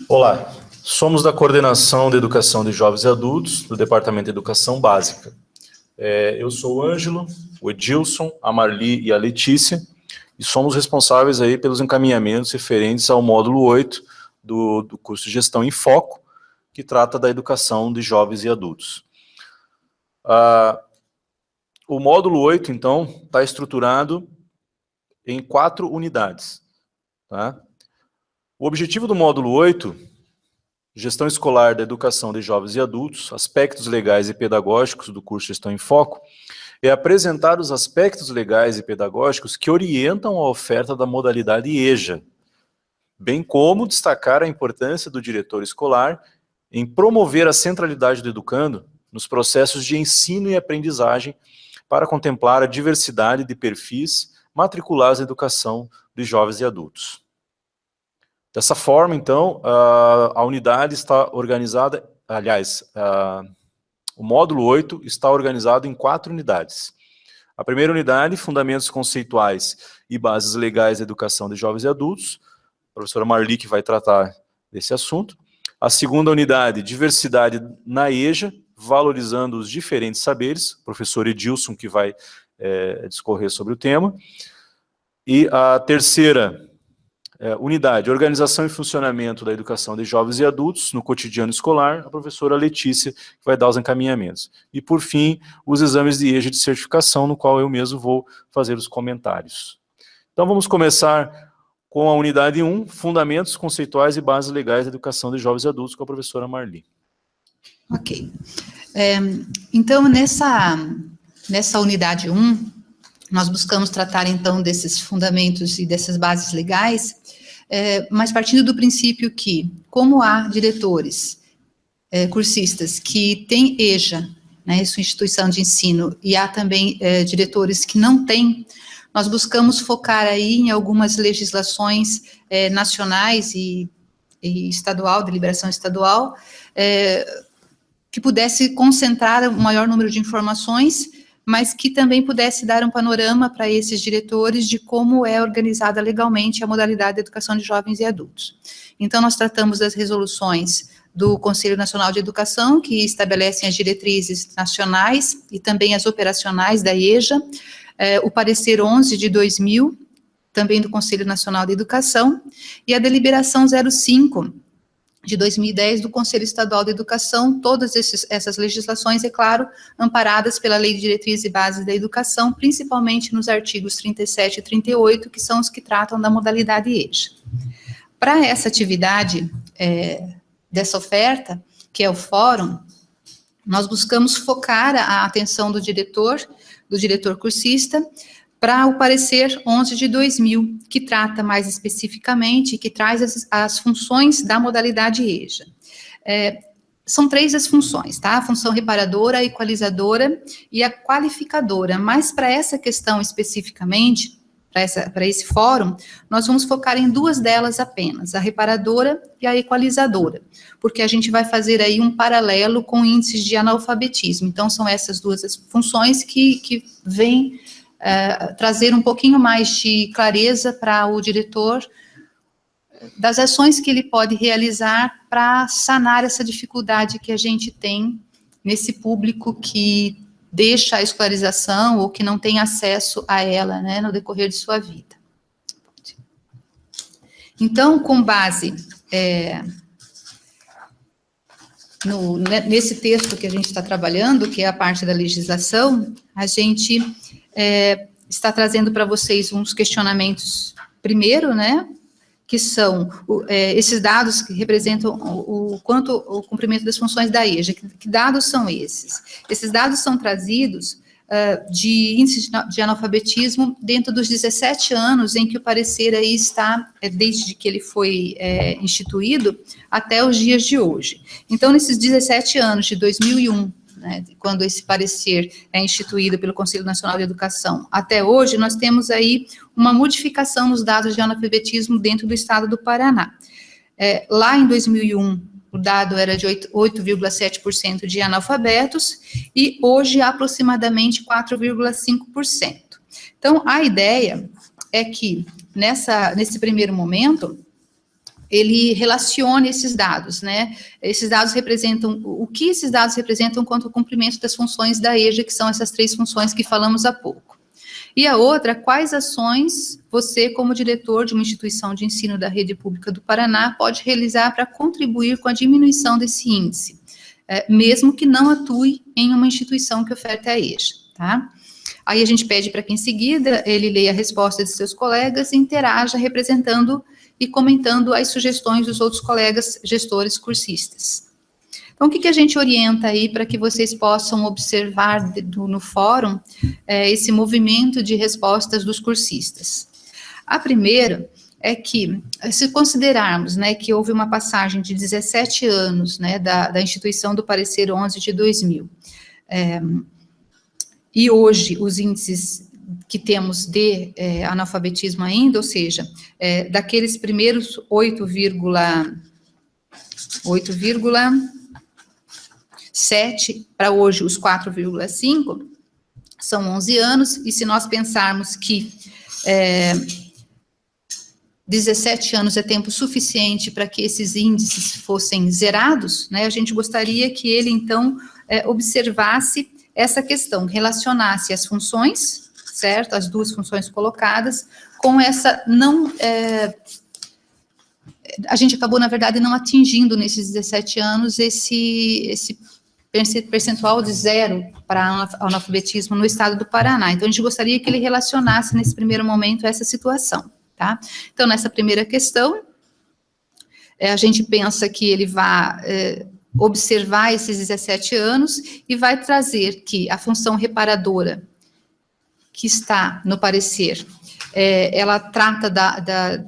Olá, somos da Coordenação de Educação de Jovens e Adultos, do Departamento de Educação Básica. Eu sou o Ângelo, o Edilson, a Marli e a Letícia, e somos responsáveis aí pelos encaminhamentos referentes ao módulo 8 do curso de Gestão em Foco, que trata da educação de jovens e adultos. O módulo 8, então, está estruturado em 4 unidades. Tá? O objetivo do módulo 8, Gestão Escolar da Educação de Jovens e Adultos, Aspectos Legais e Pedagógicos do curso Gestão em Foco, é apresentar os aspectos legais e pedagógicos que orientam a oferta da modalidade EJA, bem como destacar a importância do diretor escolar em promover a centralidade do educando nos processos de ensino e aprendizagem para contemplar a diversidade de perfis matriculados na educação de jovens e adultos. Dessa forma, então, a unidade está organizada, o módulo 8 está organizado em 4 unidades. A primeira unidade, Fundamentos Conceituais e Bases Legais da Educação de Jovens e Adultos, a professora Marli que vai tratar desse assunto. A segunda unidade, Diversidade na EJA, valorizando os diferentes saberes, o professor Edilson que vai discorrer sobre o tema. E a terceira unidade, Organização e Funcionamento da Educação de Jovens e Adultos no Cotidiano Escolar, a professora Letícia, que vai dar os encaminhamentos. E, por fim, os exames de EJA de certificação, no qual eu mesmo vou fazer os comentários. Então, vamos começar com a unidade 1, Fundamentos Conceituais e Bases Legais da Educação de Jovens e Adultos, com a professora Marli. Ok. Então, nessa unidade 1, nós buscamos tratar, então, desses fundamentos e dessas bases legais, mas partindo do princípio que, como há diretores, cursistas, que têm EJA, né, sua instituição de ensino, e há também diretores que não têm, nós buscamos focar aí em algumas legislações nacionais e estadual, deliberação estadual, que pudesse concentrar o maior número de informações, mas que também pudesse dar um panorama para esses diretores de como é organizada legalmente a modalidade de educação de jovens e adultos. Então, nós tratamos das resoluções do Conselho Nacional de Educação, que estabelecem as diretrizes nacionais e também as operacionais da EJA, o parecer 11 de 2000, também do Conselho Nacional de Educação, e a deliberação 05 de 2010 do Conselho Estadual de Educação, todas essas legislações, é claro, amparadas pela Lei de Diretrizes e Bases da Educação, principalmente nos artigos 37 e 38, que são os que tratam da modalidade EJA. Para essa atividade dessa oferta, que é o fórum, nós buscamos focar a atenção do diretor cursista, para o parecer 11 de 2000, que trata mais especificamente, que traz as funções da modalidade EJA. São 3 as funções, tá? A função reparadora, a equalizadora e a qualificadora, mas para essa questão especificamente, para esse fórum, nós vamos focar em 2 delas apenas, a reparadora e a equalizadora, porque a gente vai fazer aí um paralelo com índices de analfabetismo. Então, são essas 2 as funções que vêm trazer um pouquinho mais de clareza para o diretor das ações que ele pode realizar para sanar essa dificuldade que a gente tem nesse público que deixa a escolarização ou que não tem acesso a ela, né, no decorrer de sua vida. Então, com base nesse texto que a gente está trabalhando, que é a parte da legislação, a gente está trazendo para vocês uns questionamentos, primeiro, né, que são esses dados que representam o cumprimento das funções da EJA. Que dados são esses? Esses dados são trazidos de índice de analfabetismo dentro dos 17 anos em que o parecer aí está, desde que ele foi instituído, até os dias de hoje. Então, nesses 17 anos, de 2001, né, quando esse parecer é instituído pelo Conselho Nacional de Educação, até hoje, nós temos aí uma modificação nos dados de analfabetismo dentro do estado do Paraná. Lá em 2001, o dado era de 8,7% de analfabetos, e hoje aproximadamente 4,5%. Então, a ideia é que, nesse primeiro momento, ele relacione esses dados, né? Esses dados representam, o que esses dados representam quanto ao cumprimento das funções da EJA, que são essas 3 funções que falamos há pouco. E a outra, quais ações você, como diretor de uma instituição de ensino da rede pública do Paraná, pode realizar para contribuir com a diminuição desse índice, mesmo que não atue em uma instituição que oferta a EJA, tá? Aí a gente pede para que, em seguida, ele leia a resposta de seus colegas e interaja representando e comentando as sugestões dos outros colegas gestores cursistas. Então, o que a gente orienta aí para que vocês possam observar no fórum esse movimento de respostas dos cursistas? A primeira é que, se considerarmos, né, que houve uma passagem de 17 anos, né, da instituição do parecer 11 de 2000, e hoje os índices que temos de analfabetismo ainda, ou seja, daqueles primeiros 8,7 para hoje os 4,5, são 11 anos, e se nós pensarmos que 17 anos é tempo suficiente para que esses índices fossem zerados, né, a gente gostaria que ele, então, observasse essa questão, relacionasse as funções, certo? As 2 funções colocadas, com essa não... a gente acabou, na verdade, não atingindo nesses 17 anos esse percentual de 0 para analfabetismo no estado do Paraná. Então, a gente gostaria que ele relacionasse, nesse primeiro momento, essa situação, tá? Então, nessa primeira questão, a gente pensa que ele vai observar esses 17 anos e vai trazer que a função reparadora que está no parecer, ela trata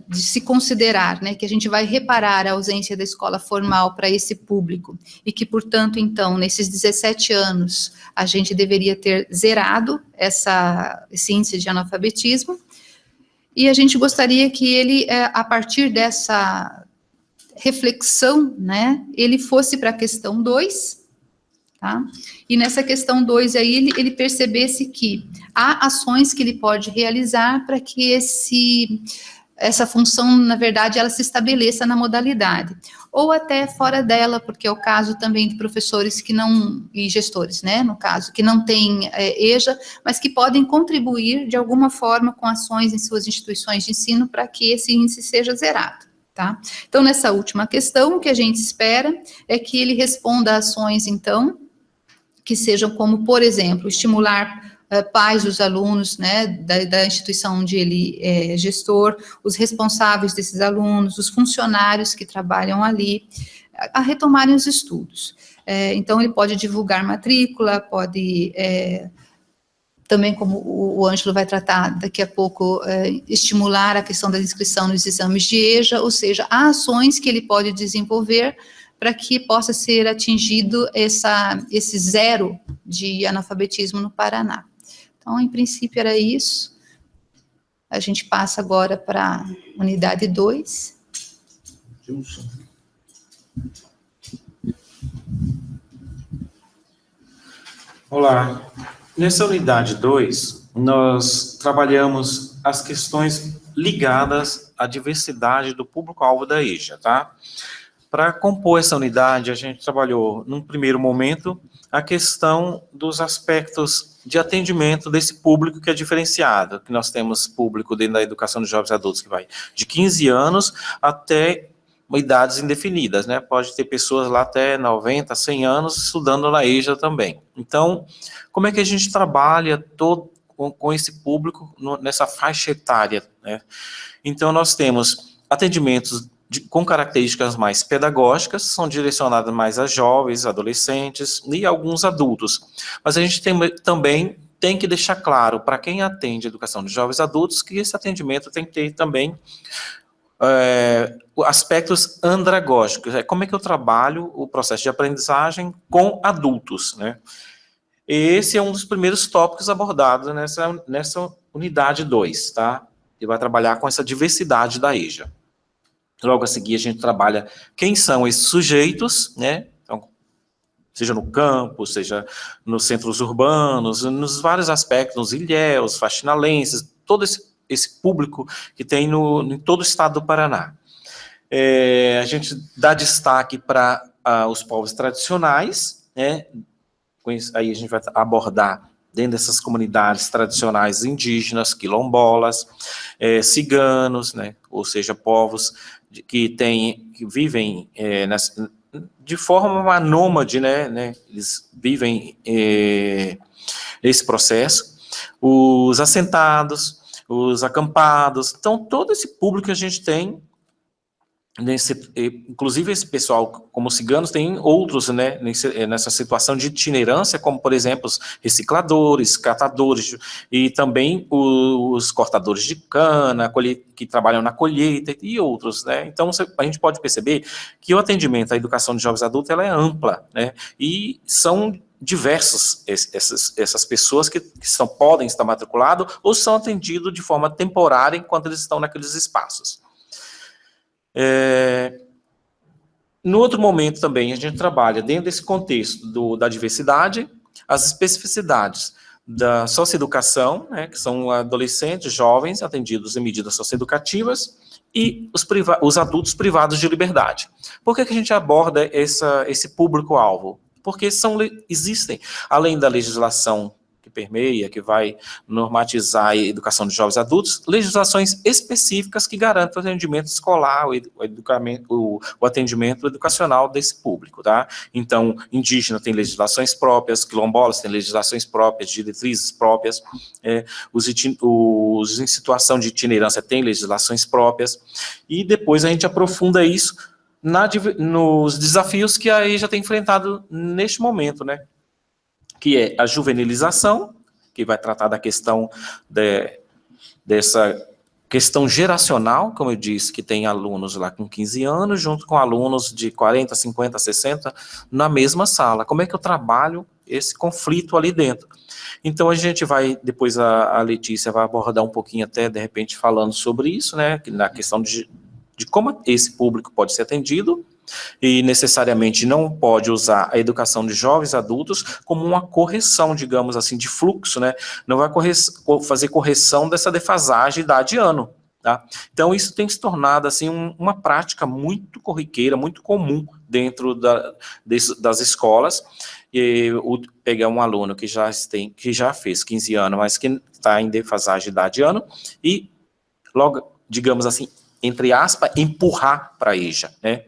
de se considerar, né, que a gente vai reparar a ausência da escola formal para esse público, e que, portanto, então, nesses 17 anos, a gente deveria ter zerado esse índice de analfabetismo, e a gente gostaria que ele, a partir dessa reflexão, né, ele fosse para a questão 2, tá? E nessa questão 2 aí, ele percebesse que há ações que ele pode realizar para que essa função, na verdade, ela se estabeleça na modalidade, ou até fora dela, porque é o caso também de professores que não, e gestores, né, no caso, que não têm EJA, mas que podem contribuir de alguma forma com ações em suas instituições de ensino para que esse índice seja zerado. Tá? Então, nessa última questão, o que a gente espera é que ele responda a ações, então, que sejam como, por exemplo, estimular pais dos alunos, né, da instituição onde ele é gestor, os responsáveis desses alunos, os funcionários que trabalham ali, a retomarem os estudos. Então, ele pode divulgar matrícula, pode... também, como o Ângelo vai tratar daqui a pouco, estimular a questão da inscrição nos exames de EJA, ou seja, há ações que ele pode desenvolver para que possa ser atingido esse 0 de analfabetismo no Paraná. Então, em princípio, era isso. A gente passa agora para a unidade 2. Olá. Nessa unidade 2, nós trabalhamos as questões ligadas à diversidade do público-alvo da EJA, tá? Para compor essa unidade, a gente trabalhou, num primeiro momento, a questão dos aspectos de atendimento desse público que é diferenciado, que nós temos público dentro da educação de jovens adultos que vai de 15 anos até idades indefinidas, né? Pode ter pessoas lá até 90, 100 anos estudando na EJA também. Então, como é que a gente trabalha com esse público nessa faixa etária, né? Então, nós temos atendimentos com características mais pedagógicas, são direcionadas mais a jovens, adolescentes e alguns adultos. Mas a gente também tem que deixar claro para quem atende a educação de jovens adultos que esse atendimento tem que ter também aspectos andragógicos. Como é que eu trabalho o processo de aprendizagem com adultos, né? Esse é um dos primeiros tópicos abordados nessa unidade 2, tá? E vai trabalhar com essa diversidade da EJA. Logo a seguir, a gente trabalha quem são esses sujeitos, né? Então, seja no campo, seja nos centros urbanos, nos vários aspectos, nos ilhéus, faxinalenses, todo esse público que tem em todo o estado do Paraná. A gente dá destaque para os povos tradicionais, né? Aí a gente vai abordar dentro dessas comunidades tradicionais indígenas, quilombolas, ciganos, né? Ou seja, povos que vivem de forma nômade, né? Eles vivem esse processo, os assentados, os acampados. Então, todo esse público que a gente tem, inclusive esse pessoal, como ciganos, tem outros, né, nessa situação de itinerância, como, por exemplo, os recicladores, catadores, e também os cortadores de cana, que trabalham na colheita, e outros, né. Então, a gente pode perceber que o atendimento à educação de jovens adultos, ela é ampla, né, e são diversas essas pessoas que podem estar matriculados ou são atendidos de forma temporária enquanto eles estão naqueles espaços. No outro momento também, a gente trabalha dentro desse contexto da diversidade, as especificidades da socioeducação, né, que são adolescentes, jovens, atendidos em medidas socioeducativas, e os adultos privados de liberdade. Por que a gente aborda esse público-alvo? Porque existem, além da legislação que permeia, que vai normatizar a educação de jovens adultos, legislações específicas que garantem o atendimento escolar, o atendimento educacional desse público, tá? Então, indígena tem legislações próprias, quilombolas tem legislações próprias, diretrizes próprias, os em situação de itinerância têm legislações próprias, e depois a gente aprofunda isso nos desafios que a EJA tem enfrentado neste momento, né? Que é a juvenilização, que vai tratar da questão dessa questão geracional, como eu disse, que tem alunos lá com 15 anos, junto com alunos de 40, 50, 60, na mesma sala. Como é que eu trabalho esse conflito ali dentro? Então, a gente vai, depois a Letícia vai abordar um pouquinho até, de repente, falando sobre isso, né, na questão de como esse público pode ser atendido, e necessariamente não pode usar a educação de jovens adultos como uma correção, digamos assim, de fluxo, né? Não vai fazer correção dessa defasagem idade-ano, tá? Então, isso tem se tornado, assim, uma prática muito corriqueira, muito comum dentro das escolas, pegar um aluno que já fez 15 anos, mas que está em defasagem idade-ano, e logo, digamos assim, entre aspas, empurrar para a EJA, né?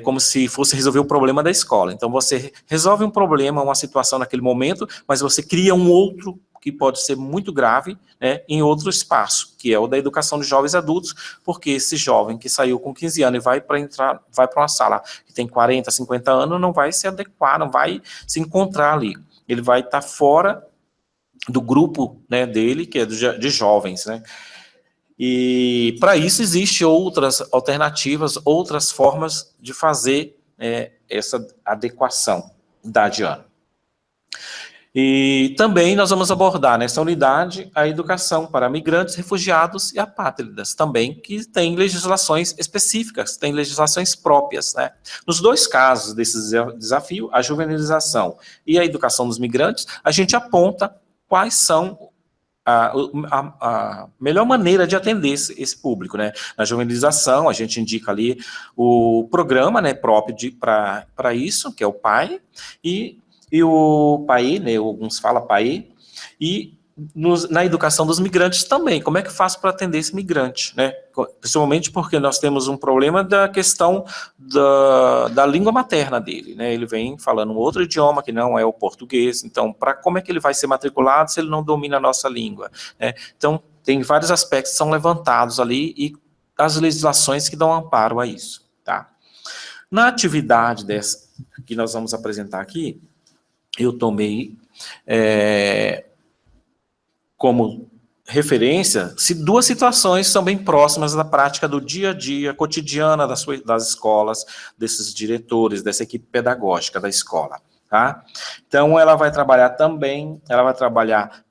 Como se fosse resolver o problema da escola. Então, você resolve um problema, uma situação naquele momento, mas você cria um outro que pode ser muito grave, né, em outro espaço, que é o da educação de jovens adultos, porque esse jovem que saiu com 15 anos e vai para uma sala que tem 40, 50 anos, não vai se adequar, não vai se encontrar ali. Ele vai estar fora do grupo, né, dele, que é de jovens, né. E para isso existem outras alternativas, outras formas de fazer essa adequação idade-ano. E também nós vamos abordar nessa unidade a educação para migrantes, refugiados e apátridas, também, que tem legislações específicas, tem legislações próprias, né? Nos dois casos desse desafio, a juvenilização e a educação dos migrantes, a gente aponta quais são a melhor maneira de atender esse público, né? Na juvenilização, a gente indica ali o programa, né, próprio para isso, que é o PAI, e o PAI, né, alguns falam PAI, e na educação dos migrantes também, como é que faz para atender esse migrante, né? Principalmente porque nós temos um problema da questão da língua materna dele, né? Ele vem falando um outro idioma que não é o português, então, como é que ele vai ser matriculado se ele não domina a nossa língua, né? Então, tem vários aspectos que são levantados ali e as legislações que dão amparo a isso, tá? Na atividade dessa que nós vamos apresentar aqui, eu tomei como referência duas situações são bem próximas da prática do dia a dia, cotidiana das escolas, desses diretores, dessa equipe pedagógica da escola, tá? Então, ela vai trabalhar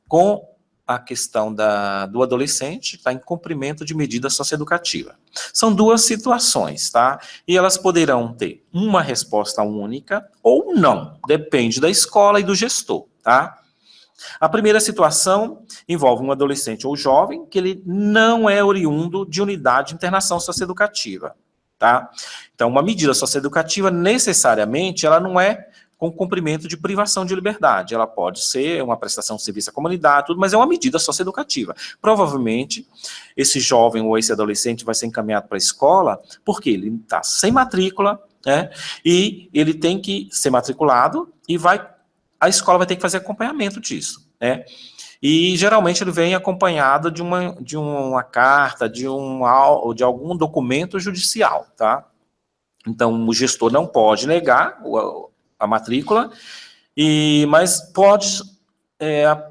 com a questão do adolescente que está em cumprimento de medida socioeducativa. São duas situações, tá? E elas poderão ter uma resposta única ou não, depende da escola e do gestor, tá? A primeira situação envolve um adolescente ou jovem que ele não é oriundo de unidade de internação socioeducativa. tá? Então, uma medida socioeducativa, necessariamente, ela não é com cumprimento de privação de liberdade. Ela pode ser uma prestação de serviço à comunidade, tudo, mas é uma medida socioeducativa. Provavelmente, esse jovem ou esse adolescente vai ser encaminhado para a escola porque ele está sem matrícula, né? E ele tem que ser matriculado e a escola vai ter que fazer acompanhamento disso, né? E geralmente ele vem acompanhado de uma carta, de algum documento judicial, tá? Então, o gestor não pode negar a matrícula, mas pode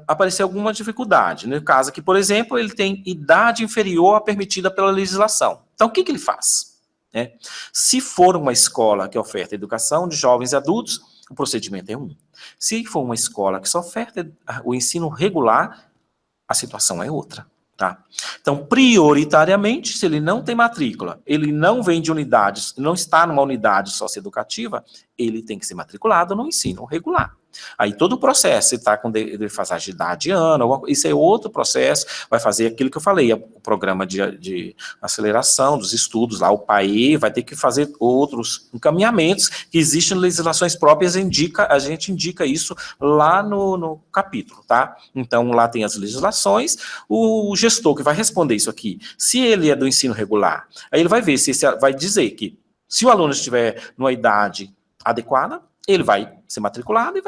aparecer alguma dificuldade. No caso aqui, por exemplo, ele tem idade inferior à permitida pela legislação. Então, o que ele faz? Se for uma escola que oferta educação de jovens e adultos, o procedimento é um. Se for uma escola que só oferta o ensino regular, a situação é outra. Tá? Então, prioritariamente, se ele não tem matrícula, ele não vem de unidades, não está numa unidade socioeducativa, ele tem que ser matriculado no ensino regular. Aí todo o processo, se está com defasagem de idade, isso é outro processo, vai fazer aquilo que eu falei, o programa de aceleração dos estudos, lá o PAE, vai ter que fazer outros encaminhamentos, que existem legislações próprias, a gente indica isso lá no capítulo, tá? Então, lá tem as legislações, o gestor que vai responder isso aqui, se ele é do ensino regular, aí ele vai ver, vai dizer que se o aluno estiver numa idade adequada, ele vai ser matriculado e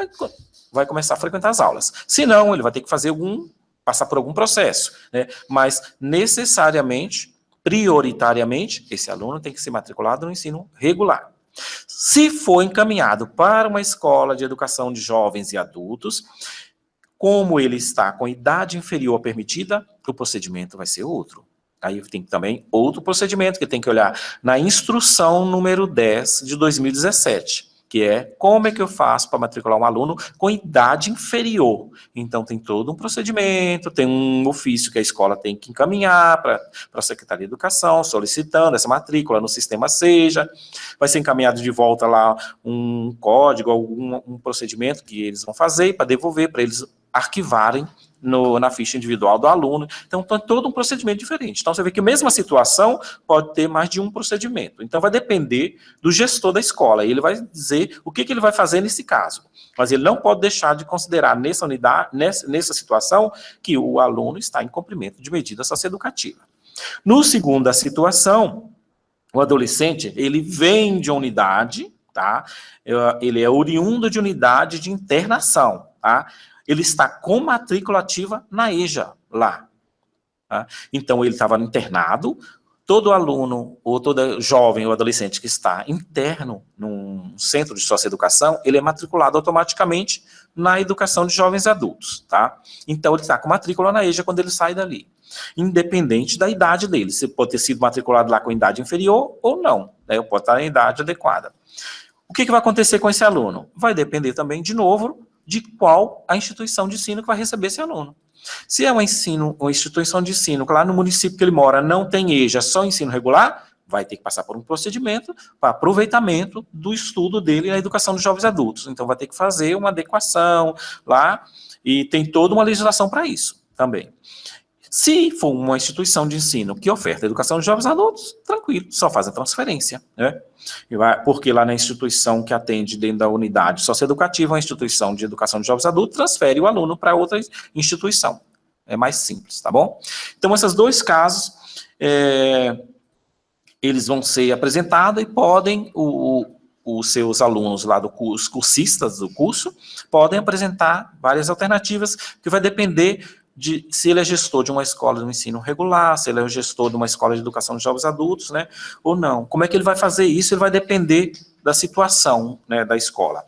vai começar a frequentar as aulas. Se não, ele vai ter que passar por algum processo, né? Mas, necessariamente, prioritariamente, esse aluno tem que ser matriculado no ensino regular. Se for encaminhado para uma escola de educação de jovens e adultos, como ele está com idade inferior à permitida, o procedimento vai ser outro. Aí tem também outro procedimento que tem que olhar na instrução número 10 de 2017, que é como é que eu faço para matricular um aluno com idade inferior. Então, tem todo um procedimento, tem um ofício que a escola tem que encaminhar para a Secretaria de Educação, solicitando essa matrícula no sistema SEJA, vai ser encaminhado de volta lá um código, um procedimento que eles vão fazer para devolver, para eles arquivarem na ficha individual do aluno. Então, tem todo um procedimento diferente. Então, você vê que a mesma situação pode ter mais de um procedimento. Então, vai depender do gestor da escola. Ele vai dizer o que ele vai fazer nesse caso. Mas ele não pode deixar de considerar nessa unidade, nessa situação, que o aluno está em cumprimento de medida socioeducativa. No segunda situação, o adolescente, ele vem de uma unidade, tá? Ele é oriundo de unidade de internação, tá? Ele está com matrícula ativa na EJA, lá. Tá? Então, ele estava internado, todo aluno, ou todo jovem ou adolescente que está interno num centro de socioeducação, ele é matriculado automaticamente na educação de jovens e adultos, tá? Então, ele está com matrícula na EJA quando ele sai dali, independente da idade dele. Você pode ter sido matriculado lá com idade inferior ou não, né? Pode estar em idade adequada. O que vai acontecer com esse aluno? Vai depender também, de novo, de qual a instituição de ensino que vai receber esse aluno. Se é uma instituição de ensino que lá no município que ele mora não tem EJA, só ensino regular, vai ter que passar por um procedimento para aproveitamento do estudo dele na educação dos jovens adultos. Então, vai ter que fazer uma adequação lá, e tem toda uma legislação para isso também. Se for uma instituição de ensino que oferta educação de jovens adultos, tranquilo, só faz a transferência, né? Porque lá na instituição que atende dentro da unidade socioeducativa, a instituição de educação de jovens adultos transfere o aluno para outra instituição. É mais simples, tá bom? Então, esses dois casos, eles vão ser apresentados e podem, os seus alunos lá do curso, os cursistas do curso, podem apresentar várias alternativas, que vai depender de se ele é gestor de uma escola de ensino regular, se ele é o gestor de uma escola de educação de jovens adultos, né, ou não. Como é que ele vai fazer isso? Ele vai depender da situação, né, da escola.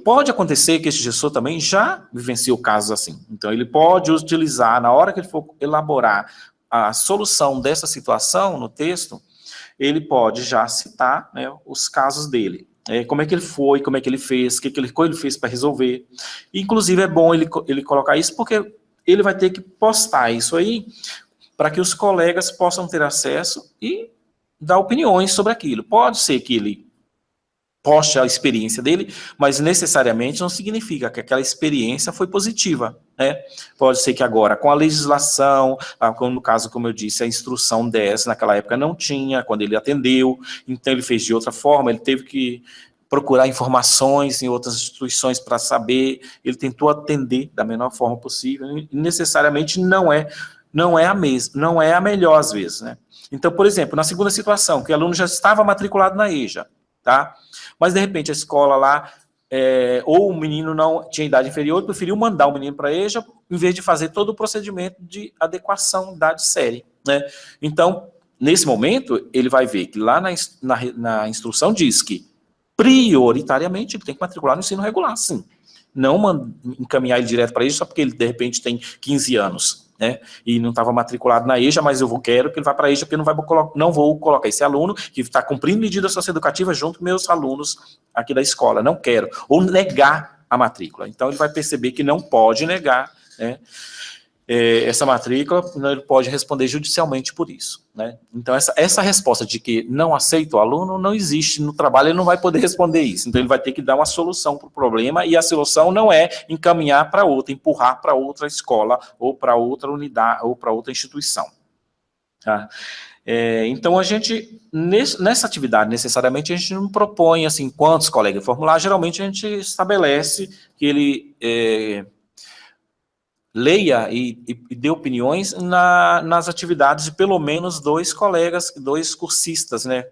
Pode acontecer que esse gestor também já vivenciou casos assim. Então, ele pode utilizar, na hora que ele for elaborar a solução dessa situação no texto, ele pode já citar, né, os casos dele. Como é que ele foi, como é que ele fez, o que ele fez para resolver. Inclusive, é bom ele colocar isso, porque ele vai ter que postar isso aí para que os colegas possam ter acesso e dar opiniões sobre aquilo. Pode ser que ele poste a experiência dele, mas necessariamente não significa que aquela experiência foi positiva, né? Pode ser que agora, com a legislação, no caso, como eu disse, a instrução 10, naquela época não tinha, quando ele atendeu, então ele fez de outra forma, ele teve que procurar informações em outras instituições para saber, ele tentou atender da menor forma possível, e necessariamente não é a mesma, não é a melhor às vezes, né? Então, por exemplo, na segunda situação, que o aluno já estava matriculado na EJA, tá? Mas, de repente, a escola lá, ou o menino não tinha idade inferior, preferiu mandar o menino para a EJA, em vez de fazer todo o procedimento de adequação idade-série, né? Então, nesse momento, ele vai ver que lá na instrução diz que, prioritariamente, ele tem que matricular no ensino regular, sim. Não encaminhar ele direto para a EJA só porque ele, de repente, tem 15 anos, né, e não estava matriculado na EJA, mas eu quero que ele vá para a EJA, porque não vou colocar esse aluno que está cumprindo medida socioeducativa junto com meus alunos aqui da escola, não quero. Ou negar a matrícula. Então, ele vai perceber que não pode negar, né, essa matrícula, ele pode responder judicialmente por isso, né? Então, essa resposta de que não aceita o aluno não existe no trabalho, ele não vai poder responder isso. Então, ele vai ter que dar uma solução para o problema, e a solução não é encaminhar para outra, empurrar para outra escola, ou para outra unidade, ou para outra instituição. Tá? Então, a gente, nessa atividade, necessariamente, a gente não propõe, assim, quantos colegas formular, geralmente a gente estabelece que ele leia e dê opiniões nas atividades de pelo menos 2 colegas, 2 cursistas, né?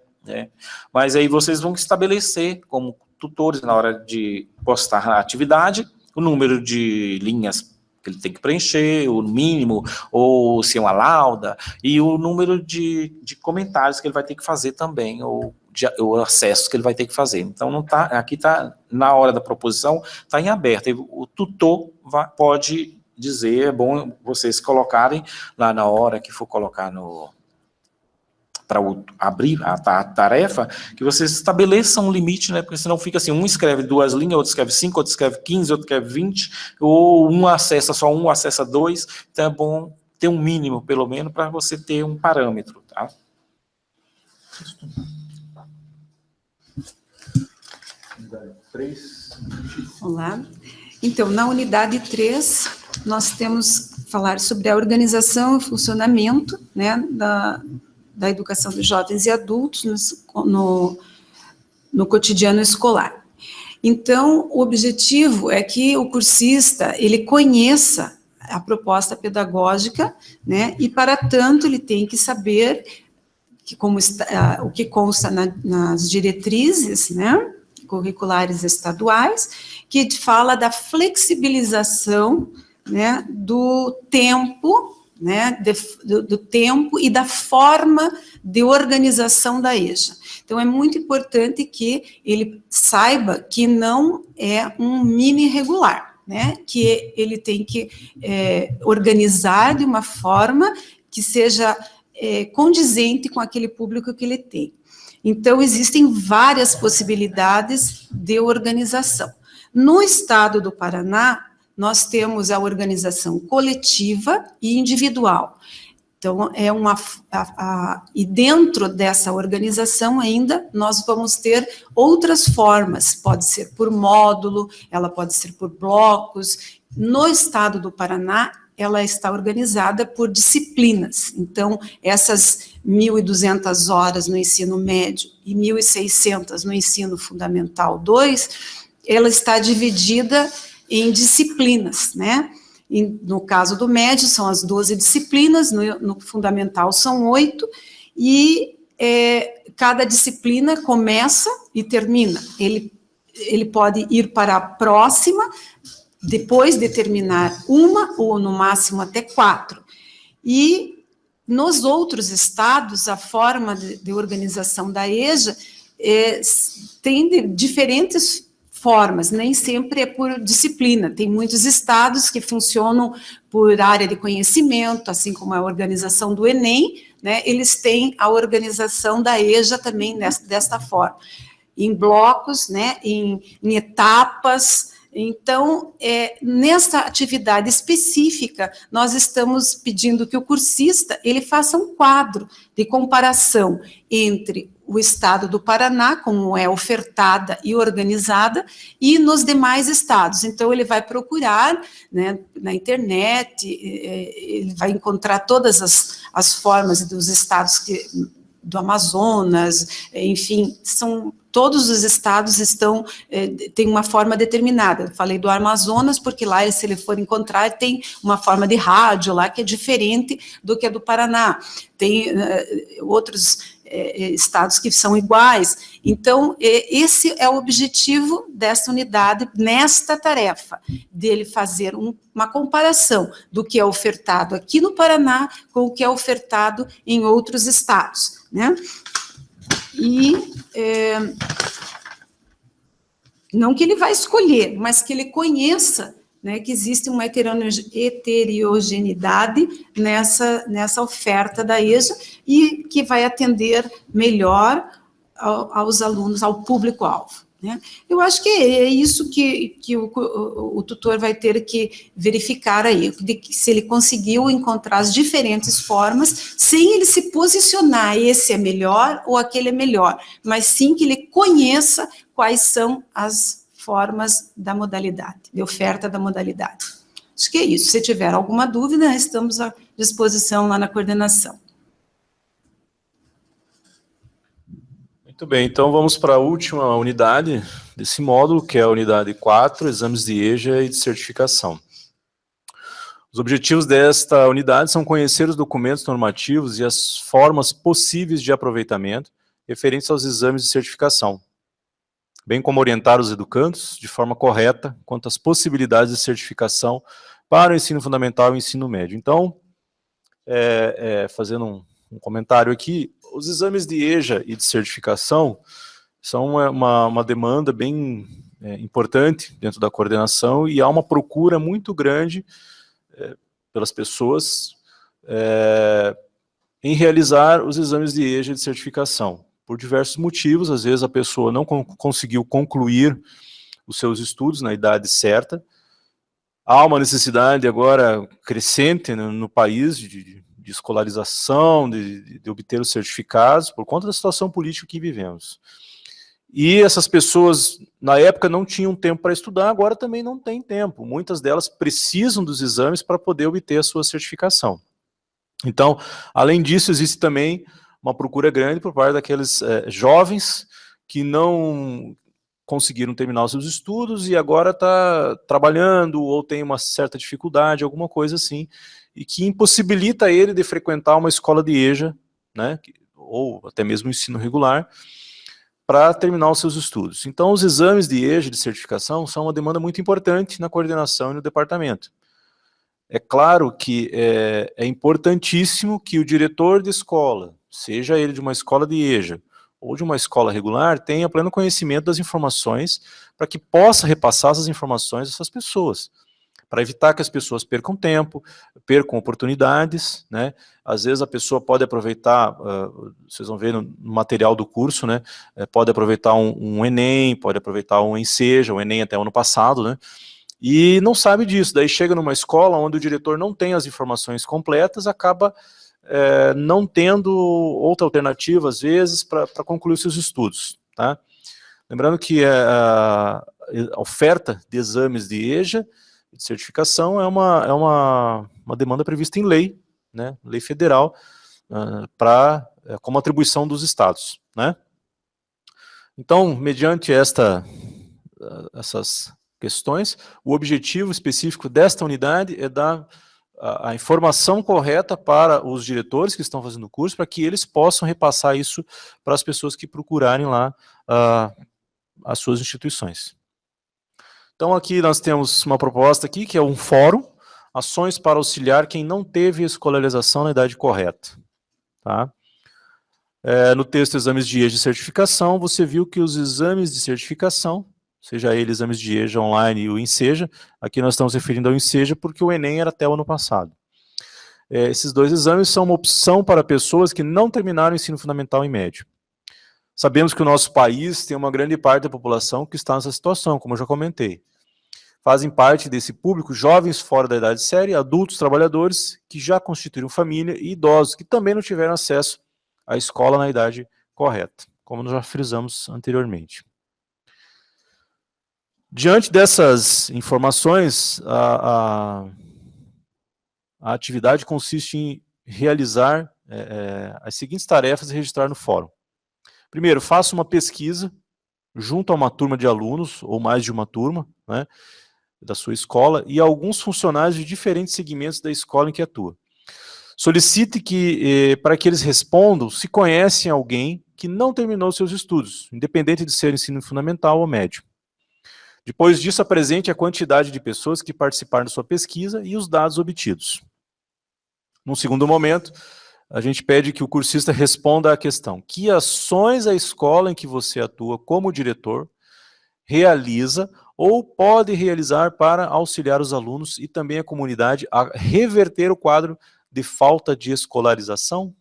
Mas aí vocês vão estabelecer como tutores, na hora de postar a atividade, o número de linhas que ele tem que preencher, o mínimo, ou se é uma lauda, e o número de comentários que ele vai ter que fazer também, ou acessos que ele vai ter que fazer. Então, não tá, aqui está, na hora da proposição, está em aberto. O tutor pode dizer, é bom vocês colocarem lá na hora que for colocar para abrir a tarefa, que vocês estabeleçam um limite, né? Porque senão fica assim, um escreve 2 linhas, outro escreve 5, outro escreve 15, outro escreve 20, ou um acessa só um, acessa 2, então é bom ter um mínimo, pelo menos, para você ter um parâmetro, tá? Olá. Então, na unidade 3, nós temos que falar sobre a organização e funcionamento, né, da educação de jovens e adultos no cotidiano escolar. Então, o objetivo é que o cursista, ele conheça a proposta pedagógica, né, e, para tanto, ele tem que saber o que consta nas diretrizes, né, curriculares estaduais, que fala da flexibilização, né, do tempo, né, do tempo e da forma de organização da EJA. Então, é muito importante que ele saiba que não é um mini regular, né, que ele tem que organizar de uma forma que seja condizente com aquele público que ele tem. Então, existem várias possibilidades de organização. No estado do Paraná, nós temos a organização coletiva e individual. Então, e dentro dessa organização ainda, nós vamos ter outras formas, pode ser por módulo, ela pode ser por blocos. No estado do Paraná, ela está organizada por disciplinas. Então, essas 1.200 horas no ensino médio e 1.600 no ensino fundamental 2, ela está dividida em disciplinas, né? No caso do médio, são as 12 disciplinas, no fundamental são 8, e cada disciplina começa e termina. Ele pode ir para a próxima, depois de terminar uma, ou no máximo até 4. E nos outros estados, a forma de organização da EJA tem diferentes formas, nem sempre é por disciplina. Tem muitos estados que funcionam por área de conhecimento, assim como a organização do Enem, né? Eles têm a organização da EJA também desta forma, em blocos, né? Em etapas, Então, nessa atividade específica, nós estamos pedindo que o cursista ele faça um quadro de comparação entre o estado do Paraná, como é ofertada e organizada, e nos demais estados. Então, ele vai procurar, né, na internet, ele vai encontrar todas as formas dos estados do Amazonas, enfim, todos os estados têm uma forma determinada. Eu falei do Amazonas, porque lá, se ele for encontrar, tem uma forma de rádio lá que é diferente do que a do Paraná. Tem outros estados que são iguais. Então, esse é o objetivo dessa unidade, nesta tarefa, dele fazer uma comparação do que é ofertado aqui no Paraná com o que é ofertado em outros estados, né? E não que ele vai escolher, mas que ele conheça, né, que existe uma heterogeneidade nessa oferta da EJA e que vai atender melhor aos alunos, ao público-alvo, né? Eu acho que é isso que o tutor vai ter que verificar aí, se ele conseguiu encontrar as diferentes formas, sem ele se posicionar, esse é melhor ou aquele é melhor, mas sim que ele conheça quais são as formas da modalidade, de oferta da modalidade. Acho que é isso. Se tiver alguma dúvida, estamos à disposição lá na coordenação. Muito bem, então vamos para a última unidade desse módulo, que é a unidade 4, exames de EJA e de certificação. Os objetivos desta unidade são conhecer os documentos normativos e as formas possíveis de aproveitamento referentes aos exames de certificação, bem como orientar os educandos de forma correta quanto às possibilidades de certificação para o ensino fundamental e o ensino médio. Então, fazendo um comentário aqui, os exames de EJA e de certificação são uma demanda bem importante dentro da coordenação e há uma procura muito grande pelas pessoas em realizar os exames de EJA e de certificação. Por diversos motivos, às vezes a pessoa não conseguiu concluir os seus estudos na idade certa. Há uma necessidade agora crescente, né, no país de escolarização, de obter os certificados, por conta da situação política que vivemos. E essas pessoas, na época, não tinham tempo para estudar, agora também não têm tempo. Muitas delas precisam dos exames para poder obter a sua certificação. Então, além disso, existe também uma procura grande por parte daqueles jovens que não conseguiram terminar os seus estudos e agora está trabalhando ou tem uma certa dificuldade, alguma coisa assim, e que impossibilita ele de frequentar uma escola de EJA, né, ou até mesmo ensino regular, para terminar os seus estudos. Então, os exames de EJA de certificação são uma demanda muito importante na coordenação e no departamento. É claro que é importantíssimo que o diretor de escola, seja ele de uma escola de EJA ou de uma escola regular, tenha pleno conhecimento das informações para que possa repassar essas informações a essas pessoas, para evitar que as pessoas percam tempo, percam oportunidades, né? Às vezes a pessoa pode aproveitar, vocês vão ver no material do curso, né? Pode aproveitar um Enem, pode aproveitar um Enseja, o Enem até o ano passado, né? E não sabe disso, daí chega numa escola onde o diretor não tem as informações completas, acaba não tendo outra alternativa, às vezes, para concluir os seus estudos, tá? Lembrando que a oferta de exames de EJA, de certificação, é uma demanda prevista em lei, né, lei federal, como atribuição dos estados, né? Então, mediante essas questões, o objetivo específico desta unidade é dar a informação correta para os diretores que estão fazendo o curso, para que eles possam repassar isso para as pessoas que procurarem lá as suas instituições. Então aqui nós temos uma proposta aqui, que é um fórum, ações para auxiliar quem não teve escolarização na idade correta. Tá? No texto exames de EJA de certificação, você viu que os exames de certificação, seja ele exames de EJA online e o Enseja, aqui nós estamos referindo ao Enseja porque o Enem era até o ano passado. Esses dois exames são uma opção para pessoas que não terminaram o ensino fundamental e médio. Sabemos que o nosso país tem uma grande parte da população que está nessa situação, como eu já comentei. Fazem parte desse público jovens fora da idade séria, adultos trabalhadores que já constituíram família e idosos que também não tiveram acesso à escola na idade correta, como nós já frisamos anteriormente. Diante dessas informações, a atividade consiste em realizar as seguintes tarefas e registrar no fórum. Primeiro, faça uma pesquisa junto a uma turma de alunos, ou mais de uma turma, né, da sua escola, e alguns funcionários de diferentes segmentos da escola em que atua. Solicite para que eles respondam se conhecem alguém que não terminou seus estudos, independente de ser ensino fundamental ou médio. Depois disso, apresente a quantidade de pessoas que participaram da sua pesquisa e os dados obtidos. Num segundo momento, a gente pede que o cursista responda à questão: que ações a escola em que você atua como diretor realiza ou pode realizar para auxiliar os alunos e também a comunidade a reverter o quadro de falta de escolarização?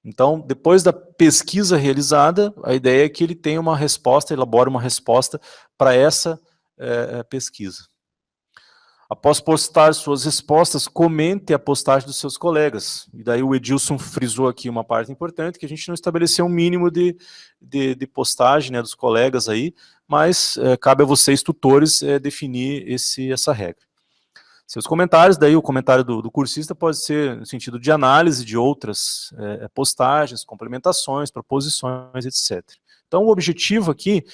Então, depois da pesquisa realizada, a ideia é que ele tenha uma resposta, elabore uma resposta para essa pesquisa. Após postar suas respostas, comente a postagem dos seus colegas. E daí o Edilson frisou aqui uma parte importante, que a gente não estabeleceu um mínimo de postagem, né, dos colegas aí, mas cabe a vocês, tutores, definir essa regra. Seus comentários, daí o comentário do cursista pode ser no sentido de análise de outras postagens, complementações, proposições, etc. Então o objetivo aqui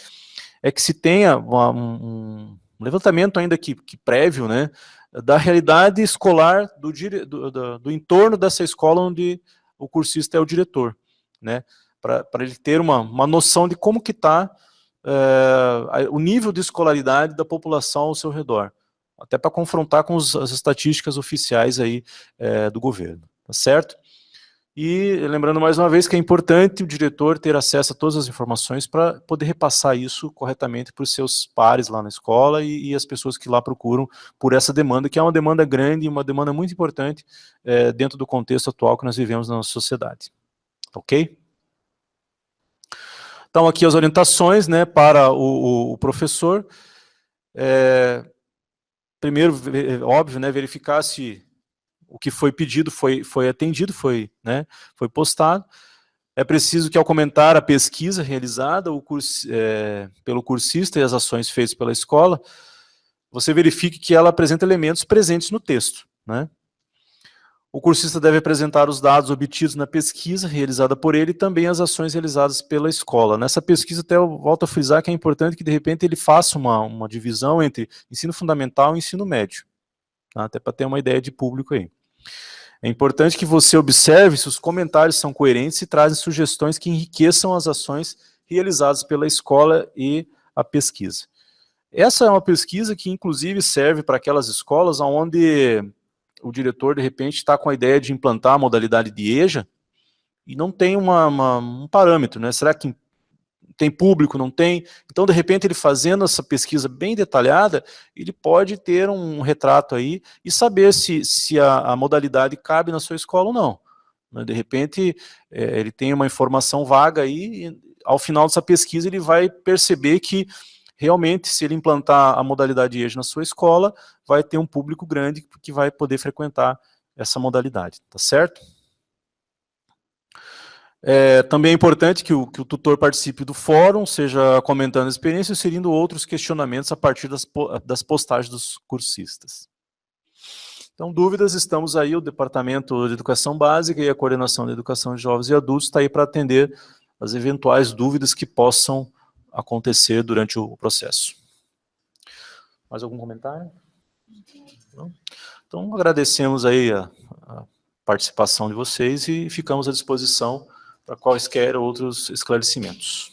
é que se tenha um levantamento ainda que prévio, né, da realidade escolar do entorno dessa escola onde o cursista é o diretor, né, para ele ter uma noção de como que está o nível de escolaridade da população ao seu redor, até para confrontar com as estatísticas oficiais aí do governo, tá certo? E lembrando mais uma vez que é importante o diretor ter acesso a todas as informações para poder repassar isso corretamente para os seus pares lá na escola e as pessoas que lá procuram por essa demanda, que é uma demanda grande e uma demanda muito importante dentro do contexto atual que nós vivemos na nossa sociedade. Ok? Então aqui as orientações, né, para o professor. Primeiro, óbvio, né, verificar se o que foi pedido foi atendido, foi postado. É preciso que, ao comentar a pesquisa realizada pelo cursista e as ações feitas pela escola, você verifique que ela apresenta elementos presentes no texto, né? O cursista deve apresentar os dados obtidos na pesquisa realizada por ele e também as ações realizadas pela escola. Nessa pesquisa, até eu volto a frisar que é importante que, de repente, ele faça uma divisão entre ensino fundamental e ensino médio, tá? Até para ter uma ideia de público aí. É importante que você observe se os comentários são coerentes e trazem sugestões que enriqueçam as ações realizadas pela escola e a pesquisa. Essa é uma pesquisa que, inclusive, serve para aquelas escolas onde o diretor, de repente, está com a ideia de implantar a modalidade de EJA e não tem um parâmetro, né? Será que tem público, não tem? Então, de repente, ele fazendo essa pesquisa bem detalhada, ele pode ter um retrato aí e saber se a modalidade cabe na sua escola ou não. De repente, ele tem uma informação vaga aí e, ao final dessa pesquisa, ele vai perceber que realmente, se ele implantar a modalidade EJA na sua escola, vai ter um público grande que vai poder frequentar essa modalidade, tá certo? Também é importante que o tutor participe do fórum, seja comentando a experiência, inserindo outros questionamentos a partir das postagens dos cursistas. Então, dúvidas, estamos aí, o Departamento de Educação Básica e a Coordenação de Educação de Jovens e Adultos está aí para atender as eventuais dúvidas que possam acontecer durante o processo. Mais algum comentário? Não? Então, agradecemos aí a participação de vocês e ficamos à disposição para quaisquer outros esclarecimentos.